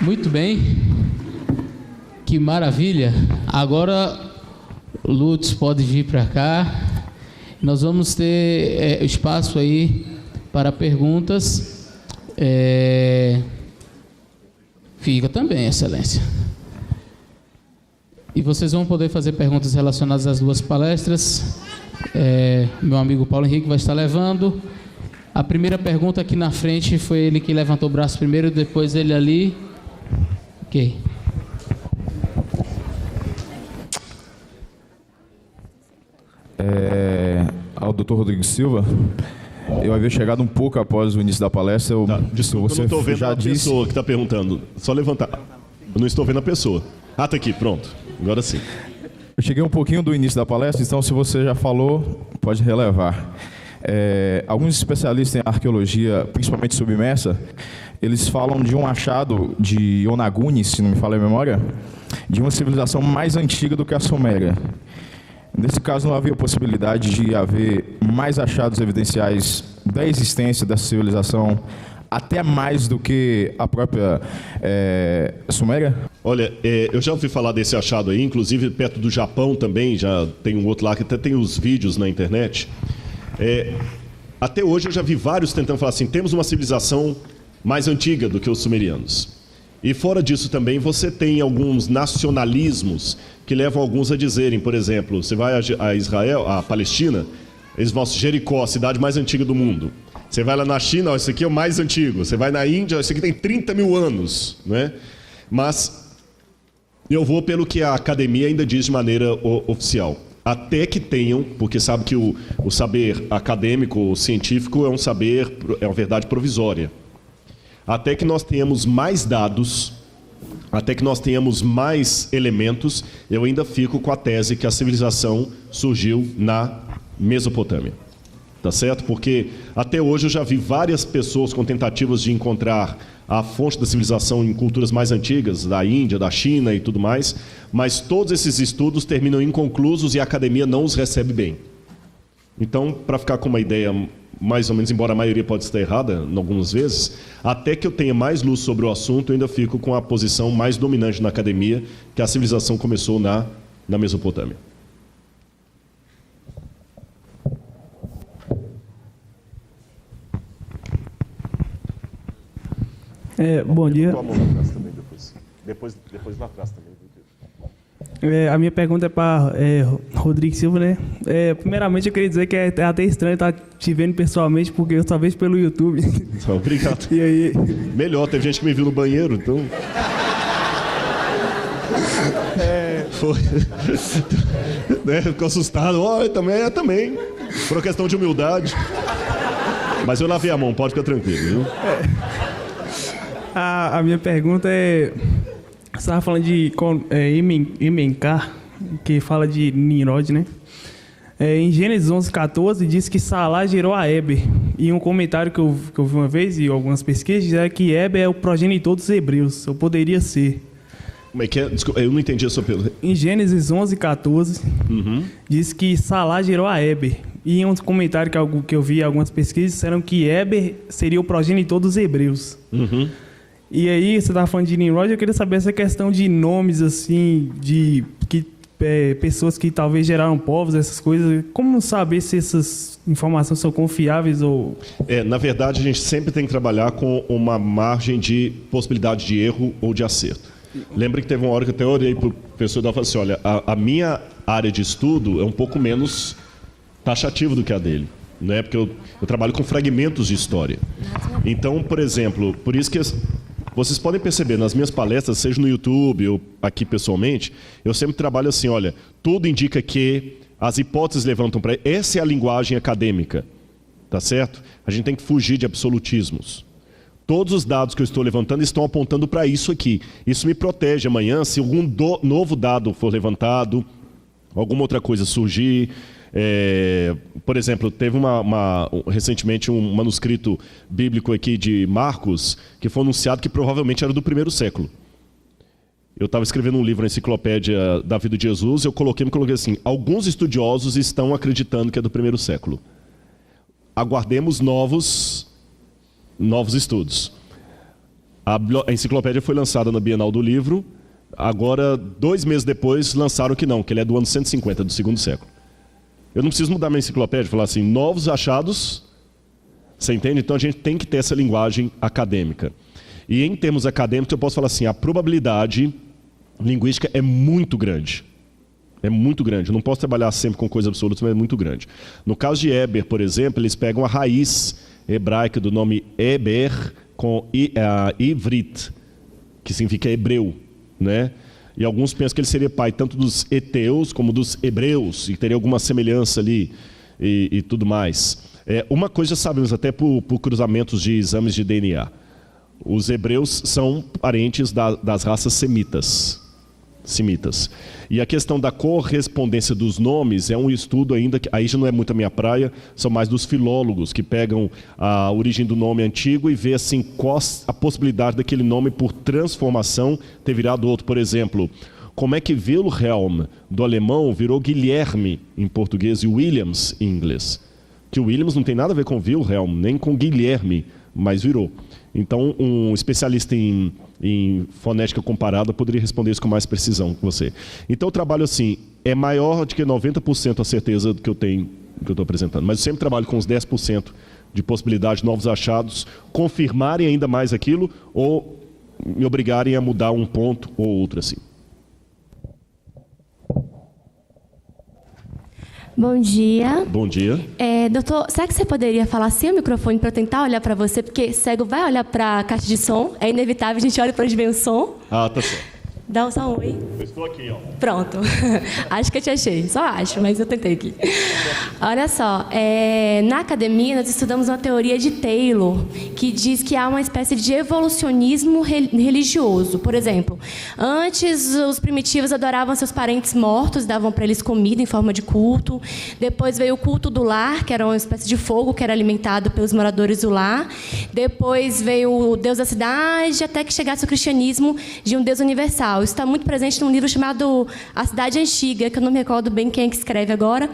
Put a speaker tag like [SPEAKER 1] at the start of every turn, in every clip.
[SPEAKER 1] Muito bem. Que maravilha. Agora, Lutz pode vir para cá. Nós vamos ter espaço aí para perguntas. Fica também, Excelência. E vocês vão poder fazer perguntas relacionadas às duas palestras. Meu amigo Paulo Henrique vai estar levando. A primeira pergunta aqui na frente foi ele que levantou o braço primeiro, depois ele ali. Ok.
[SPEAKER 2] Ao Dr. Rodrigo Silva, eu havia chegado um pouco após o início da palestra.
[SPEAKER 3] Desculpa,
[SPEAKER 2] você
[SPEAKER 3] eu não estou vendo
[SPEAKER 2] já
[SPEAKER 3] a
[SPEAKER 2] disse...
[SPEAKER 3] pessoa que está perguntando. Só levantar. Eu não estou vendo a pessoa. Tá aqui, pronto. Agora sim.
[SPEAKER 2] Eu cheguei um pouquinho do início da palestra, então se você já falou, pode relevar. Alguns especialistas em arqueologia, principalmente submersa, eles falam de um achado de Yonaguni, se não me falha a memória, de uma civilização mais antiga do que a Suméria. Nesse caso, não havia possibilidade de haver mais achados evidenciais da existência dessa civilização, até mais do que a própria Suméria?
[SPEAKER 3] Olha, eu já ouvi falar desse achado aí, inclusive perto do Japão também, já tem um outro lá que até tem os vídeos na internet. Até hoje eu já vi vários tentando falar assim, temos uma civilização mais antiga do que os sumerianos. E fora disso também você tem alguns nacionalismos que levam alguns a dizerem, por exemplo, você vai a Israel, a Palestina, eles vão Jericó, a cidade mais antiga do mundo. Você vai lá na China, ó, esse aqui é o mais antigo. Você vai na Índia, ó, esse aqui tem 30 mil anos, né? Mas eu vou pelo que a academia ainda diz de maneira oficial. Até que tenham, porque sabe que o saber acadêmico, científico, é um saber, é uma verdade provisória. Até que nós tenhamos mais dados, até que nós tenhamos mais elementos, eu ainda fico com a tese que a civilização surgiu na Mesopotâmia. Tá certo? Porque até hoje eu já vi várias pessoas com tentativas de encontrar a fonte da civilização em culturas mais antigas, da Índia, da China e tudo mais, mas todos esses estudos terminam inconclusos e a academia não os recebe bem. Então, para ficar com uma ideia mais ou menos, embora a maioria pode estar errada algumas vezes, até que eu tenha mais luz sobre o assunto, eu ainda fico com a posição mais dominante na academia, que a civilização começou na Mesopotâmia.
[SPEAKER 4] Bom dia.
[SPEAKER 3] Tua mão lá atrás também, depois lá atrás também.
[SPEAKER 4] A minha pergunta é para Rodrigo Silva, né? Primeiramente, eu queria dizer que é até estranho estar te vendo pessoalmente, porque eu só vejo pelo YouTube.
[SPEAKER 3] Obrigado.
[SPEAKER 4] E aí...
[SPEAKER 3] Melhor, teve gente que me viu no banheiro, então... Foi. Né? Ficou assustado. Também. Por uma questão de humildade. Mas eu lavei a mão, pode ficar tranquilo, viu?
[SPEAKER 4] A minha pergunta é... Você estava falando de Imenkar, que fala de Nimrod, né? Em Gênesis 11:14 diz que Salá gerou a Eber. E um comentário que eu vi uma vez, e algumas pesquisas, é que Eber é o progenitor dos hebreus. Ou poderia ser.
[SPEAKER 3] Como é que é? Desculpa, eu não entendi a sua pergunta.
[SPEAKER 4] Em Gênesis 11:14 diz que Salá gerou a Eber. E em um comentário que eu vi, algumas pesquisas disseram que Eber seria o progenitor dos hebreus. E aí, você estava falando de Nimrod, eu queria saber essa questão de nomes, assim, de pessoas que talvez geraram povos, essas coisas. Como saber se essas informações são confiáveis ou...
[SPEAKER 3] Na verdade, a gente sempre tem que trabalhar com uma margem de possibilidade de erro ou de acerto. Lembra que teve uma hora que eu até orei para o professor e falei assim, olha, a minha área de estudo é um pouco menos taxativa do que a dele. Né? Porque eu trabalho com fragmentos de história. Então, por exemplo, por isso que... Vocês podem perceber, nas minhas palestras, seja no YouTube ou aqui pessoalmente, eu sempre trabalho assim, olha, tudo indica que as hipóteses levantam para... Essa é a linguagem acadêmica, tá certo? A gente tem que fugir de absolutismos. Todos os dados que eu estou levantando estão apontando para isso aqui. Isso me protege amanhã, se algum novo dado for levantado, alguma outra coisa surgir... por exemplo, teve recentemente um manuscrito bíblico aqui de Marcos que foi anunciado que provavelmente era do 1º século. Eu estava escrevendo um livro na enciclopédia da vida de Jesus, eu coloquei assim, alguns estudiosos estão acreditando que é do 1º século. Aguardemos novos estudos. A enciclopédia foi lançada na Bienal do Livro. Agora, 2 meses depois, lançaram que não, que ele é do ano 150, do 2º século. Eu não preciso mudar minha enciclopédia, falar assim, novos achados, você entende? Então a gente tem que ter essa linguagem acadêmica. E em termos acadêmicos eu posso falar assim, a probabilidade linguística é muito grande. É muito grande. Eu não posso trabalhar sempre com coisas absolutas, mas é muito grande. No caso de Eber, por exemplo, eles pegam a raiz hebraica do nome Eber com Ivrit, que significa hebreu, né? E alguns pensam que ele seria pai tanto dos heteus como dos hebreus, e teria alguma semelhança ali e tudo mais. Uma coisa sabemos até por cruzamentos de exames de DNA. Os hebreus são parentes das raças semitas. E a questão da correspondência dos nomes é um estudo ainda, que aí já não é muito a minha praia, são mais dos filólogos, que pegam a origem do nome antigo e vê assim, qual a possibilidade daquele nome por transformação ter virado outro. Por exemplo, como é que Wilhelm do alemão virou Guilherme em português e Williams em inglês? Que o Williams não tem nada a ver com Wilhelm, nem com Guilherme, mas virou. Então, um especialista em fonética comparada poderia responder isso com mais precisão que você. Então, o trabalho assim é maior do que 90% a certeza do que eu tenho, que eu estou apresentando. Mas eu sempre trabalho com uns 10% de possibilidade de novos achados confirmarem ainda mais aquilo ou me obrigarem a mudar um ponto ou outro assim.
[SPEAKER 5] Bom dia.
[SPEAKER 3] Bom dia.
[SPEAKER 5] Doutor, será que você poderia falar sem o microfone para eu tentar olhar para você? Porque cego vai olhar para a caixa de som, é inevitável, a gente olha para onde vem o som.
[SPEAKER 3] Ah, tá certo.
[SPEAKER 5] Dá só um oi.
[SPEAKER 3] Eu estou aqui, ó.
[SPEAKER 5] Pronto. Acho que eu te achei. Só acho, mas eu tentei aqui. Olha só, na academia nós estudamos uma teoria de Taylor, que diz que há uma espécie de evolucionismo religioso. Por exemplo, antes os primitivos adoravam seus parentes mortos, davam para eles comida em forma de culto. Depois veio o culto do lar, que era uma espécie de fogo que era alimentado pelos moradores do lar. Depois veio o Deus da cidade, até que chegasse o cristianismo de um Deus universal. Isso está muito presente num livro chamado A Cidade Antiga, que eu não me recordo bem quem é que escreve agora,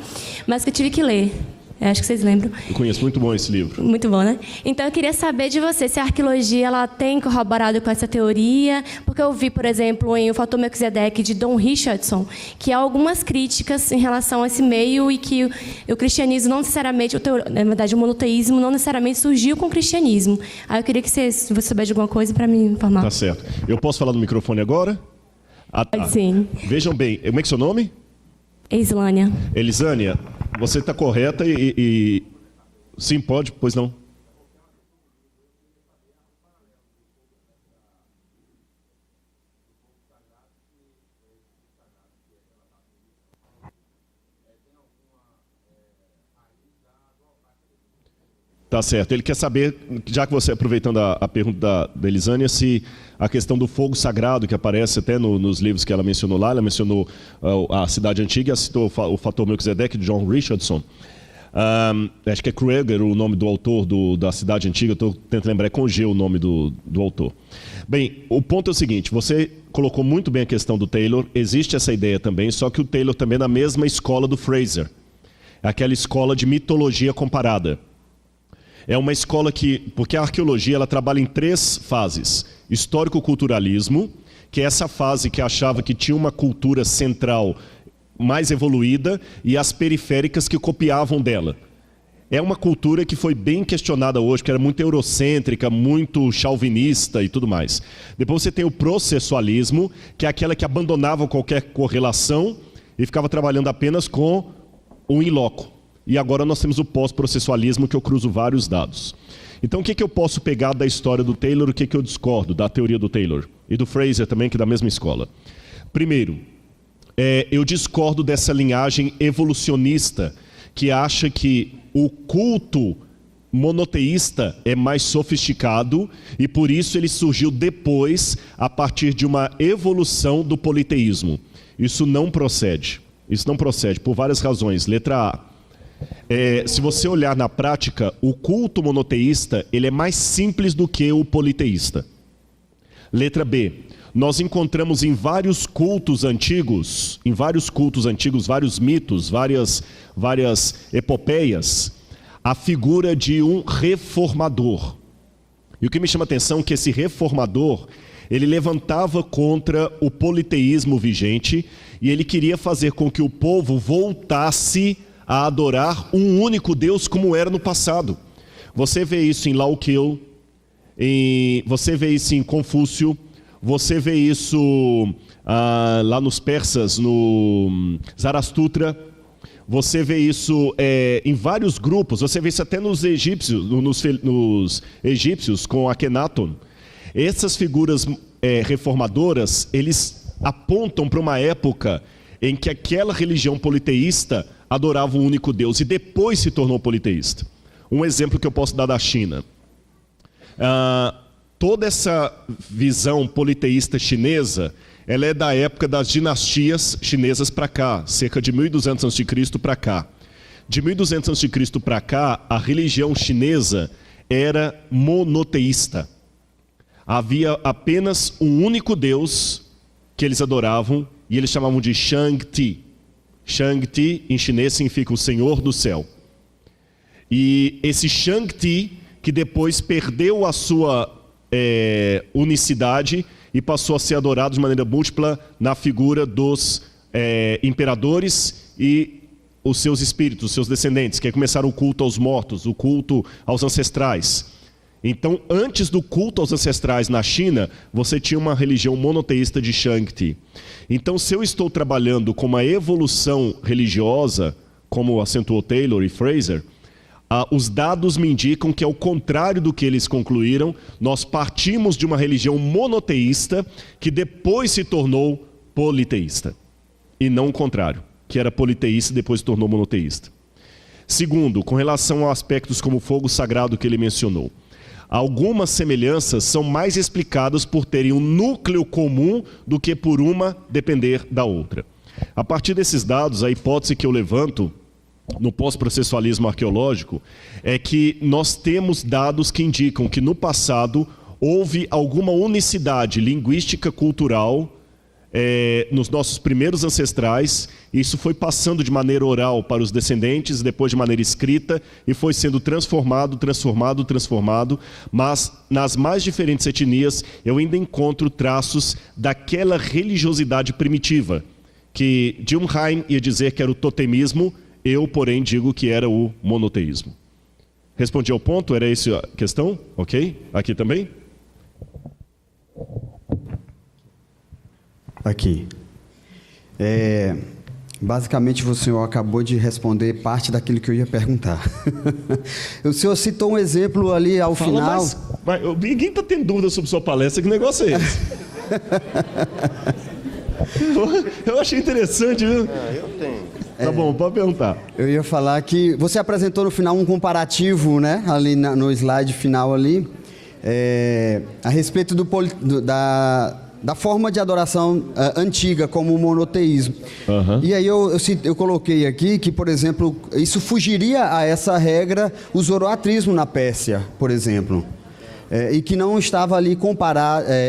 [SPEAKER 5] mas que eu tive que ler. Acho que vocês lembram.
[SPEAKER 3] Eu conheço, muito bom esse livro.
[SPEAKER 5] Muito bom, né? Então, eu queria saber de você se a arqueologia ela tem corroborado com essa teoria, porque eu vi, por exemplo, em O Fator Melquisedeque, de Don Richardson, que há algumas críticas em relação a esse meio e que o cristianismo não necessariamente, na verdade, o monoteísmo não necessariamente surgiu com o cristianismo. Aí eu queria que você souber de alguma coisa para me informar.
[SPEAKER 3] Tá certo. Eu posso falar no microfone agora? Ah, tá.
[SPEAKER 5] Sim.
[SPEAKER 3] Vejam bem, como é que é seu nome?
[SPEAKER 5] Islânia.
[SPEAKER 3] Elisânia, você está correta e... Sim, pode, pois não. Tá certo. Ele quer saber, já que você, aproveitando a pergunta da Elisânia, se a questão do fogo sagrado, que aparece até nos livros que ela mencionou lá, ela mencionou a Cidade Antiga, citou o Fator Melquisedeque, de John Richardson. Acho que é Krueger o nome do autor da Cidade Antiga, eu estou tentando lembrar, é com G o nome do autor. Bem, o ponto é o seguinte, você colocou muito bem a questão do Taylor, existe essa ideia também, só que o Taylor também é na mesma escola do Fraser, aquela escola de mitologia comparada. É uma escola porque a arqueologia ela trabalha em 3 fases. Histórico-culturalismo, que é essa fase que achava que tinha uma cultura central mais evoluída e as periféricas que copiavam dela. É uma cultura que foi bem questionada hoje, que era muito eurocêntrica, muito chauvinista e tudo mais. Depois você tem o processualismo, que é aquela que abandonava qualquer correlação e ficava trabalhando apenas com o in loco. E agora nós temos o pós-processualismo, que eu cruzo vários dados. Então, o que eu posso pegar da história do Taylor, o que eu discordo da teoria do Taylor? E do Fraser também, que é da mesma escola. Primeiro, eu discordo dessa linhagem evolucionista, que acha que o culto monoteísta é mais sofisticado e por isso ele surgiu depois, a partir de uma evolução do politeísmo. Isso não procede. Isso não procede, por várias razões. Letra A. Se você olhar na prática, o culto monoteísta ele é mais simples do que o politeísta. Letra B. Nós encontramos em vários cultos antigos, vários mitos, várias epopeias, a figura de um reformador. E o que me chama a atenção é que esse reformador, ele levantava contra o politeísmo vigente e ele queria fazer com que o povo voltasse a adorar um único Deus como era no passado. Você vê isso em Lao Tzu, você vê isso em Confúcio, você vê isso lá nos persas, no Zarastutra, você vê isso em vários grupos, você vê isso até nos egípcios, nos egípcios com Akhenaton. Essas figuras reformadoras, eles apontam para uma época em que aquela religião politeísta adorava um único Deus e depois se tornou politeísta. Um exemplo que eu posso dar da China. Toda essa visão politeísta chinesa, ela é da época das dinastias chinesas para cá, cerca de 1200 a.C. para cá. De 1200 a.C. para cá, a religião chinesa era monoteísta. Havia apenas um único Deus que eles adoravam e eles chamavam de Shang-Ti. Shang-Ti em chinês significa o Senhor do Céu. E esse Shang-Ti, que depois perdeu a sua unicidade e passou a ser adorado de maneira múltipla na figura dos imperadores e os seus espíritos, os seus descendentes, que começaram o culto aos mortos, o culto aos ancestrais. Então, antes do culto aos ancestrais na China, você tinha uma religião monoteísta de Shang-Ti. Então, se eu estou trabalhando com uma evolução religiosa, como acentuou Taylor e Fraser, os dados me indicam que, ao contrário do que eles concluíram, nós partimos de uma religião monoteísta que depois se tornou politeísta. E não o contrário, que era politeísta e depois se tornou monoteísta. Segundo, com relação a aspectos como o fogo sagrado que ele mencionou, algumas semelhanças são mais explicadas por terem um núcleo comum do que por uma depender da outra. A partir desses dados, a hipótese que eu levanto no pós-processualismo arqueológico é que nós temos dados que indicam que no passado houve alguma unicidade linguística cultural nos nossos primeiros ancestrais. Isso foi passando de maneira oral para os descendentes, depois de maneira escrita, e foi sendo transformado, mas nas mais diferentes etnias eu ainda encontro traços daquela religiosidade primitiva, que Dilmheim ia dizer que era o totemismo, eu, porém, digo que era o monoteísmo. Respondi ao ponto? Era essa a questão? Ok? Aqui também?
[SPEAKER 6] Aqui. Basicamente, o senhor acabou de responder parte daquilo que eu ia perguntar. O senhor citou um exemplo ali ao final.
[SPEAKER 3] Mas ninguém está tendo dúvida sobre sua palestra. Que negócio é esse? Eu achei interessante, viu?
[SPEAKER 7] Eu tenho.
[SPEAKER 3] Tá bom, pode perguntar.
[SPEAKER 6] Eu ia falar que você apresentou no final um comparativo, né? Ali no slide final ali, a respeito da forma de adoração antiga, como o monoteísmo. Uhum. E aí eu coloquei aqui que, por exemplo, isso fugiria a essa regra, o zoroatrismo na Pérsia, por exemplo. E que não estava ali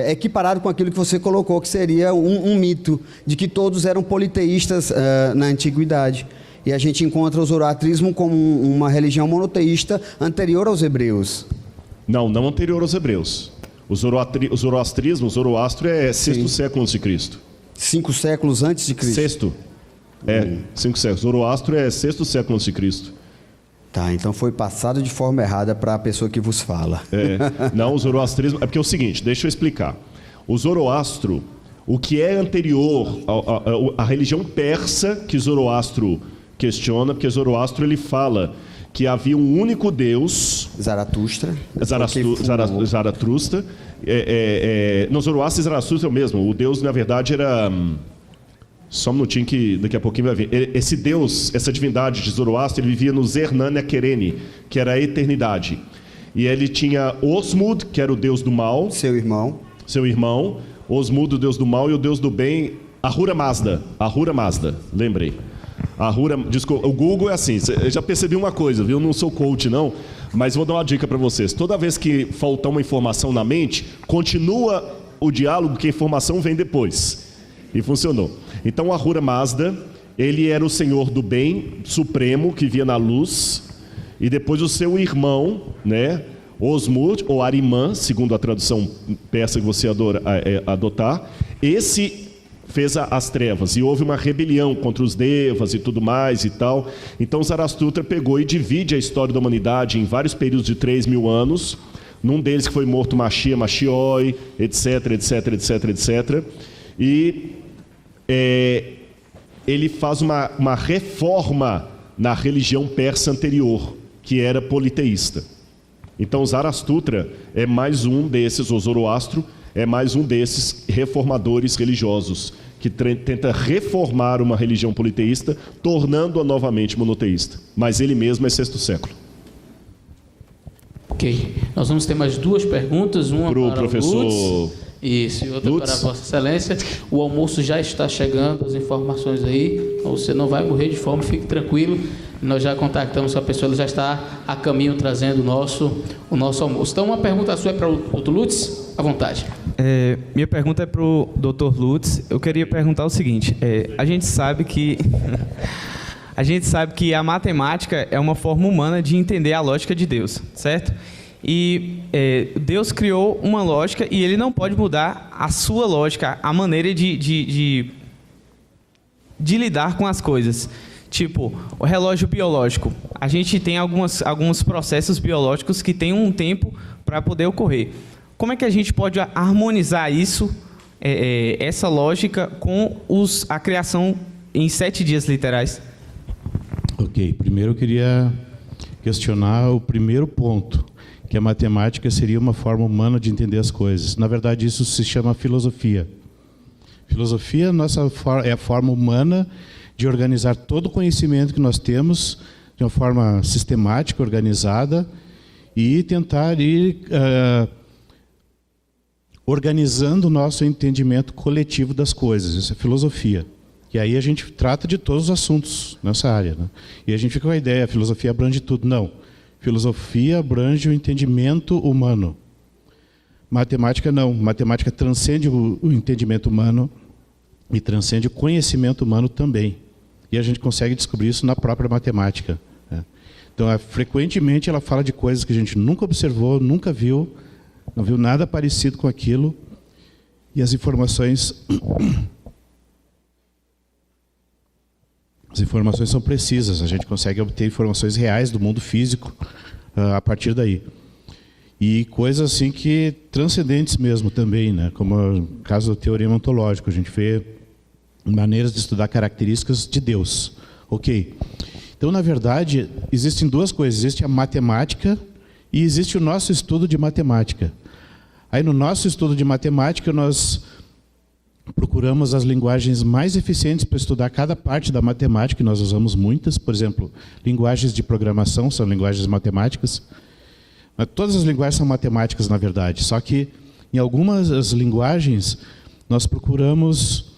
[SPEAKER 6] equiparado com aquilo que você colocou, que seria um mito, de que todos eram politeístas na antiguidade. E a gente encontra o zoroatrismo como uma religião monoteísta anterior aos hebreus. Não
[SPEAKER 3] anterior aos hebreus. O zoroastrismo, o Zoroastro é 6º século antes de Cristo.
[SPEAKER 6] 5 séculos antes de Cristo?
[SPEAKER 3] 6º. 5 séculos. Zoroastro é 6º século antes de Cristo.
[SPEAKER 6] Tá, então foi passado de forma errada para a pessoa que vos fala.
[SPEAKER 3] Não, o zoroastrismo... É porque é o seguinte, deixa eu explicar. O Zoroastro, o que é anterior à religião persa que Zoroastro questiona, porque Zoroastro ele fala que havia um único Deus...
[SPEAKER 6] Zaratustra.
[SPEAKER 3] Zaratustra. Não, Zoroastro e Zaratustra é o mesmo. O Deus, na verdade, era... Só um minutinho que daqui a pouquinho vai vir. Esse Deus, essa divindade de Zoroastro, ele vivia no Zernanya Kereni, que era a eternidade. E ele tinha Osmud, que era o Deus do mal.
[SPEAKER 6] Seu irmão.
[SPEAKER 3] Osmud, o Deus do mal, e o Deus do bem, Ahura Mazda, lembrei. O Google é assim, eu já percebi uma coisa, viu? Eu não sou coach não, mas vou dar uma dica para vocês. Toda vez que faltar uma informação na mente, continua o diálogo, que a informação vem depois. E funcionou. Então, Ahura Mazda, ele era o Senhor do bem supremo, que via na luz, e depois o seu irmão, né, Osmur, ou Arimã, segundo a tradução persa que você adotar, esse fez as trevas, e houve uma rebelião contra os devas e tudo mais e tal. Então Zarastutra pegou e divide a história da humanidade em vários períodos de 3.000 anos, num deles que foi morto Machia, Machioi, etc, etc, etc, etc. E ele faz uma reforma na religião persa anterior, que era politeísta. Então Zarastutra é mais um desses, o Zoroastro é mais um desses reformadores religiosos, que tenta reformar uma religião politeísta, tornando-a novamente monoteísta. Mas ele mesmo é 6º século.
[SPEAKER 1] Ok. Nós vamos ter mais 2 perguntas, uma
[SPEAKER 3] para o
[SPEAKER 1] para
[SPEAKER 3] professor
[SPEAKER 1] o Lutz, isso, e outra
[SPEAKER 3] Lutz.
[SPEAKER 1] para Vossa Excelência. O almoço já está chegando, as informações aí. Você não vai morrer de fome, fique tranquilo. Nós já contactamos a pessoa, ela já está a caminho trazendo o nosso almoço. Então, uma pergunta sua é para o Dr. Lutz? À vontade.
[SPEAKER 7] Minha pergunta é para o Dr. Lutz. Eu queria perguntar o seguinte: a gente sabe que a matemática é uma forma humana de entender a lógica de Deus, certo? E Deus criou uma lógica e ele não pode mudar a sua lógica, a maneira de lidar com as coisas. Tipo, o relógio biológico. A gente tem alguns processos biológicos que têm um tempo para poder ocorrer. Como é que a gente pode harmonizar isso, essa lógica, com a criação em 7 dias literais?
[SPEAKER 8] Ok, primeiro eu queria questionar o primeiro ponto, que a matemática seria uma forma humana de entender as coisas. Na verdade, isso se chama filosofia. Filosofia é a forma humana de organizar todo o conhecimento que nós temos de uma forma sistemática, organizada, e tentar ir organizando o nosso entendimento coletivo das coisas. Isso é filosofia. E aí a gente trata de todos os assuntos nessa área, né? E a gente fica com a ideia, a filosofia abrange tudo. Não. Filosofia abrange o entendimento humano. Matemática não. Matemática transcende o entendimento humano e transcende o conhecimento humano também. E a gente consegue descobrir isso na própria matemática, né? Então, frequentemente ela fala de coisas que a gente nunca observou, nunca viu, não viu nada parecido com aquilo. E as informações são precisas. A gente consegue obter informações reais do mundo físico a partir daí. E coisas assim que transcendentes mesmo também, né? Como o caso do teorema ontológico. A gente vê maneiras de estudar características de Deus. Ok. Então, na verdade, existem 2 coisas. Existe a matemática e existe o nosso estudo de matemática. Aí, no nosso estudo de matemática, nós procuramos as linguagens mais eficientes para estudar cada parte da matemática, e nós usamos muitas. Por exemplo, linguagens de programação são linguagens matemáticas. Mas todas as linguagens são matemáticas, na verdade. Só que, em algumas das linguagens, nós procuramos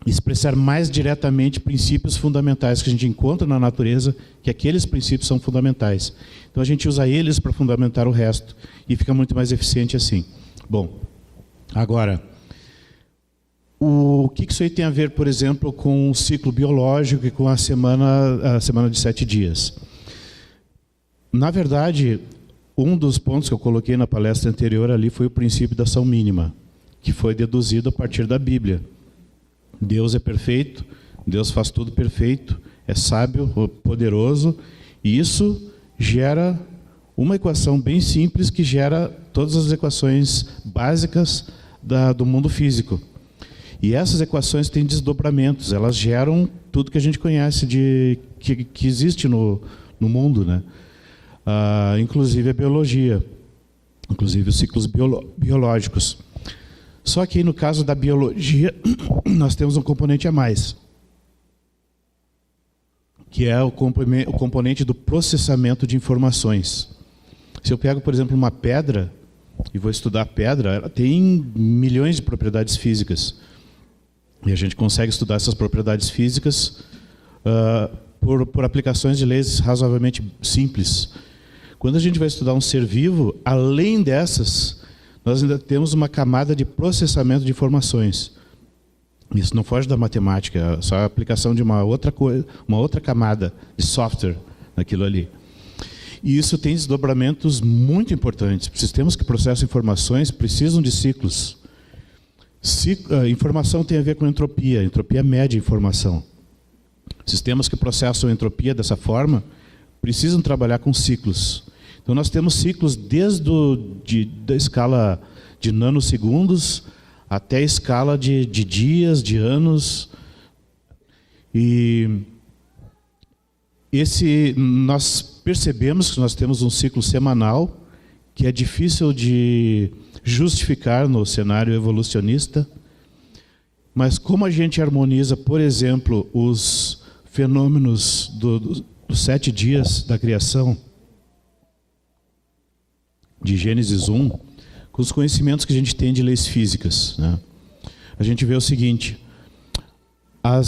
[SPEAKER 8] expressar mais diretamente princípios fundamentais que a gente encontra na natureza, que aqueles princípios são fundamentais. Então a gente usa eles para fundamentar o resto e fica muito mais eficiente assim. Bom, agora, o que isso aí tem a ver, por exemplo, com o ciclo biológico e com a semana de 7 dias? Na verdade, um dos pontos que eu coloquei na palestra anterior ali foi o princípio da ação mínima, que foi deduzido a partir da Bíblia. Deus é perfeito, Deus faz tudo perfeito, é sábio, poderoso, e isso gera uma equação bem simples que gera todas as equações básicas do mundo físico. E essas equações têm desdobramentos, elas geram tudo que a gente conhece que existe no mundo, né? Inclusive a biologia, inclusive os ciclos biológicos. Só que no caso da biologia, nós temos um componente a mais, que é o componente do processamento de informações. Se eu pego, por exemplo, uma pedra, e vou estudar a pedra, ela tem milhões de propriedades físicas. E a gente consegue estudar essas propriedades físicas por aplicações de leis razoavelmente simples. Quando a gente vai estudar um ser vivo, além dessas, nós ainda temos uma camada de processamento de informações. Isso não foge da matemática, é só a aplicação de uma outra camada de software naquilo ali. E isso tem desdobramentos muito importantes. Sistemas que processam informações precisam de ciclos. Informação tem a ver com entropia. Entropia mede informação. Sistemas que processam entropia dessa forma precisam trabalhar com ciclos. Então nós temos ciclos desde da escala de nanosegundos até a escala de dias, de anos. E nós percebemos que nós temos um ciclo semanal que é difícil de justificar no cenário evolucionista, mas como a gente harmoniza, por exemplo, os fenômenos dos 7 dias da criação, de Gênesis 1, com os conhecimentos que a gente tem de leis físicas, né? A gente vê o seguinte,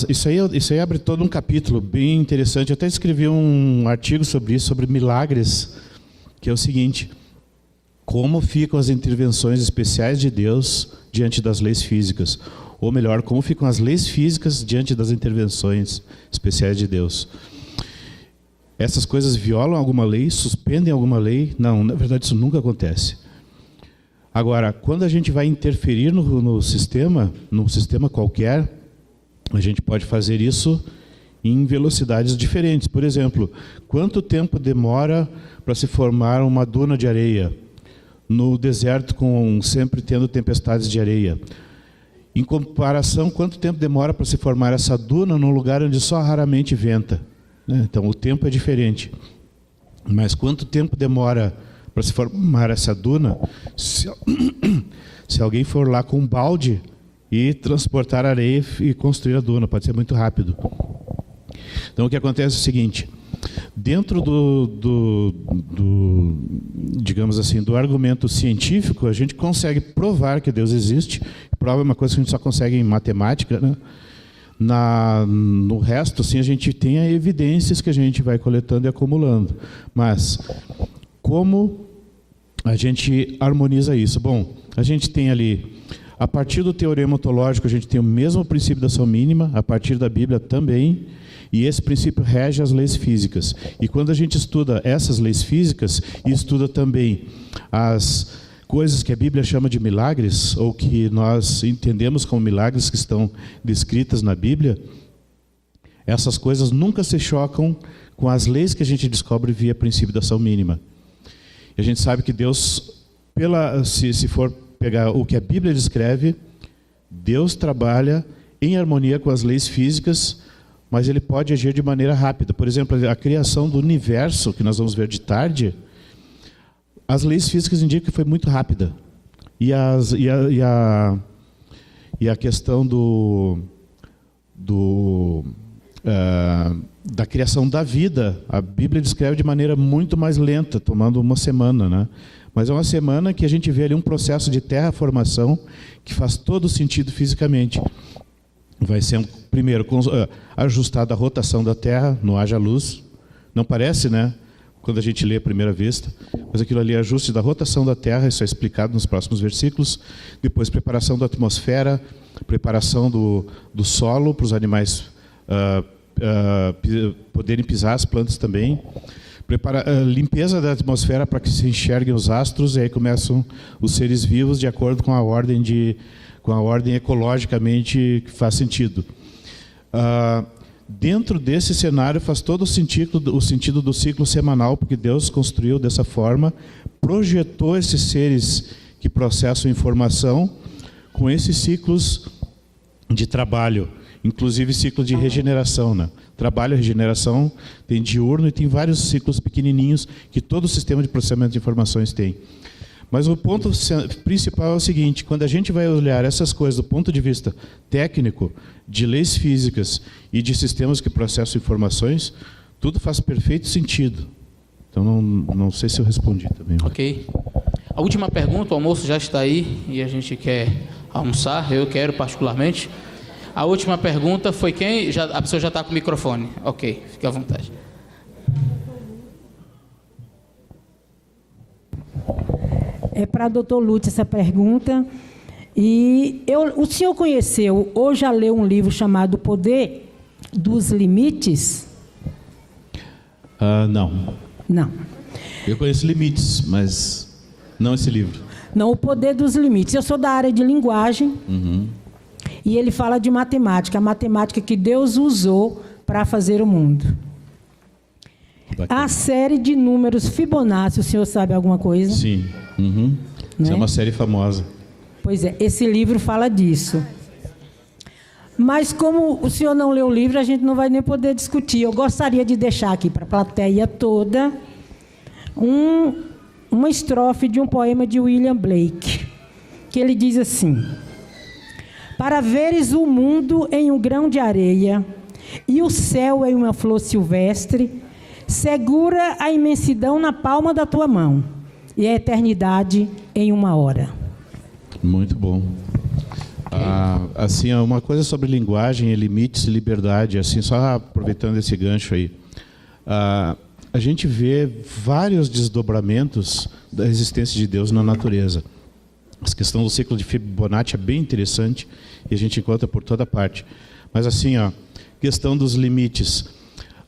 [SPEAKER 8] isso aí abre todo um capítulo bem interessante. Eu até escrevi um artigo sobre isso, sobre milagres, que é o seguinte: como ficam as intervenções especiais de Deus diante das leis físicas? Ou melhor, como ficam as leis físicas diante das intervenções especiais de Deus? Essas coisas violam alguma lei? Suspendem alguma lei? Não, na verdade isso nunca acontece. Agora, quando a gente vai interferir no sistema, num sistema qualquer, a gente pode fazer isso em velocidades diferentes. Por exemplo, quanto tempo demora para se formar uma duna de areia no deserto, sempre tendo tempestades de areia? Em comparação, quanto tempo demora para se formar essa duna num lugar onde só raramente venta? Então, o tempo é diferente. Mas quanto tempo demora para se formar essa duna se alguém for lá com um balde e transportar areia e construir a duna? Pode ser muito rápido. Então, o que acontece é o seguinte: dentro digamos assim, do argumento científico, a gente consegue provar que Deus existe. Prova é uma coisa que a gente só consegue em matemática, né? No resto, assim, a gente tem evidências que a gente vai coletando e acumulando. Mas como a gente harmoniza isso? Bom, a gente tem ali, a partir do teorema ontológico, a gente tem o mesmo princípio da ação mínima, a partir da Bíblia também, e esse princípio rege as leis físicas. E quando a gente estuda essas leis físicas e estuda também as coisas que a Bíblia chama de milagres, ou que nós entendemos como milagres que estão descritas na Bíblia, essas coisas nunca se chocam com as leis que a gente descobre via princípio da ação mínima. E a gente sabe que Deus, se for pegar o que a Bíblia descreve, Deus trabalha em harmonia com as leis físicas, mas Ele pode agir de maneira rápida. Por exemplo, a criação do universo, que nós vamos ver de tarde, as leis físicas indicam que foi muito rápida. E a questão da criação da vida, a Bíblia descreve de maneira muito mais lenta, tomando uma semana, né? Mas é uma semana que a gente vê ali um processo de terraformação que faz todo sentido fisicamente. Vai ser, primeiro, ajustada a rotação da Terra, não haja luz. Não parece, né? Quando a gente lê à primeira vista, mas aquilo ali é ajuste da rotação da Terra, isso é explicado nos próximos versículos. Depois, preparação da atmosfera, preparação do solo para os animais poderem pisar, as plantas também. Limpeza da atmosfera para que se enxerguem os astros, e aí começam os seres vivos de acordo com a ordem ecologicamente que faz sentido. Dentro desse cenário faz todo o sentido do ciclo semanal, porque Deus construiu dessa forma, projetou esses seres que processam informação com esses ciclos de trabalho, inclusive ciclo de regeneração, né? Trabalho e regeneração tem diurno e tem vários ciclos pequenininhos que todo o sistema de processamento de informações tem. Mas o ponto principal é o seguinte: quando a gente vai olhar essas coisas do ponto de vista técnico, de leis físicas e de sistemas que processam informações, tudo faz perfeito sentido. Então, não sei se eu respondi também.
[SPEAKER 1] Ok. A última pergunta, o almoço já está aí e a gente quer almoçar, eu quero particularmente. A última pergunta foi quem? A pessoa já está com o microfone. Ok, fique à vontade.
[SPEAKER 9] É para o doutor Lúcio essa pergunta. E o senhor conheceu ou já leu um livro chamado Poder dos Limites?
[SPEAKER 8] Não.
[SPEAKER 9] Não.
[SPEAKER 8] Eu conheço Limites, mas não esse livro.
[SPEAKER 9] Não, O Poder dos Limites. Eu sou da área de linguagem. E ele fala de matemática, a matemática que Deus usou para fazer o mundo.
[SPEAKER 8] Bacana.
[SPEAKER 9] A série de números Fibonacci, o senhor sabe alguma coisa?
[SPEAKER 8] Sim. Isso é uma série famosa.
[SPEAKER 9] Pois é, esse livro fala disso. Mas como o senhor não leu o livro, a gente não vai nem poder discutir. Eu gostaria de deixar aqui para a plateia toda uma estrofe de um poema de William Blake, que ele diz assim: para veres o mundo em um grão de areia e o céu em uma flor silvestre, segura a imensidão na palma da tua mão e a eternidade em uma hora.
[SPEAKER 8] Muito bom. Assim, uma coisa sobre linguagem, limites e liberdade, assim, só aproveitando esse gancho aí. A gente vê vários desdobramentos da existência de Deus na natureza. A questão do ciclo de Fibonacci é bem interessante e a gente encontra por toda parte. Mas assim, questão dos limites.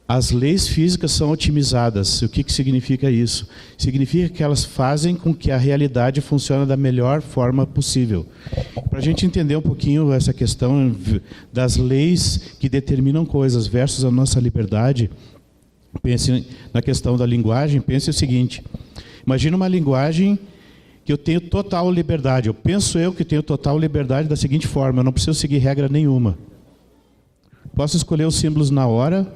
[SPEAKER 8] As leis físicas são otimizadas. O que significa isso? Significa que elas fazem com que a realidade funcione da melhor forma possível. Para a gente entender um pouquinho essa questão das leis que determinam coisas versus a nossa liberdade, pense na questão da linguagem, pense o seguinte: imagina uma linguagem que eu tenho total liberdade. Eu penso que tenho total liberdade da seguinte forma: eu não preciso seguir regra nenhuma. Posso escolher os símbolos na hora,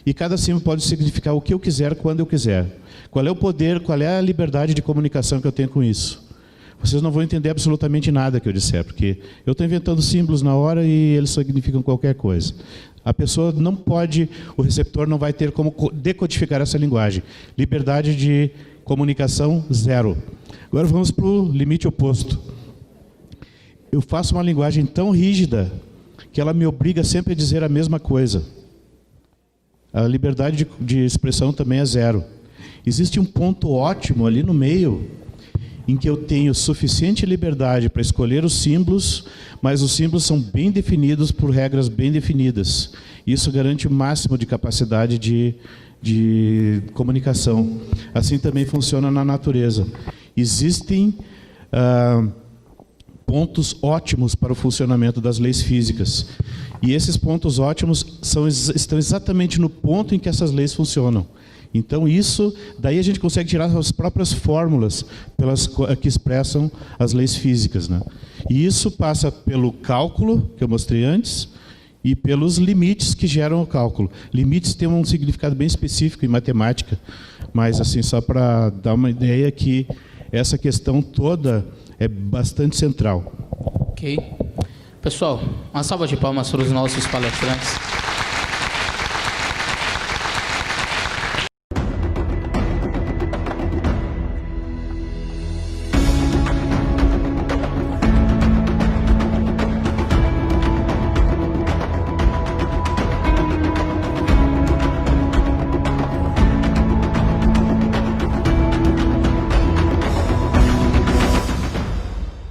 [SPEAKER 8] e cada símbolo pode significar o que eu quiser, quando eu quiser. Qual é o poder, qual é a liberdade de comunicação que eu tenho com isso? Vocês não vão entender absolutamente nada que eu disser, porque eu estou inventando símbolos na hora e eles significam qualquer coisa. A pessoa não pode, o receptor não vai ter como decodificar essa linguagem. Liberdade de comunicação, zero. Agora vamos para o limite oposto. Eu faço uma linguagem tão rígida que ela me obriga sempre a dizer a mesma coisa. A liberdade de expressão também é zero. Existe um ponto ótimo ali no meio, em que eu tenho suficiente liberdade para escolher os símbolos, mas os símbolos são bem definidos por regras bem definidas. Isso garante o máximo de capacidade de comunicação. Assim também funciona na natureza. Existem pontos ótimos para o funcionamento das leis físicas. E esses pontos ótimos estão exatamente no ponto em que essas leis funcionam. Então daí a gente consegue tirar as próprias fórmulas que expressam as leis físicas, né? E isso passa pelo cálculo, que eu mostrei antes, e pelos limites que geram o cálculo. Limites têm um significado bem específico em matemática, mas assim, só para dar uma ideia que essa questão toda é bastante central.
[SPEAKER 1] Ok. Pessoal, uma salva de palmas para os nossos palestrantes.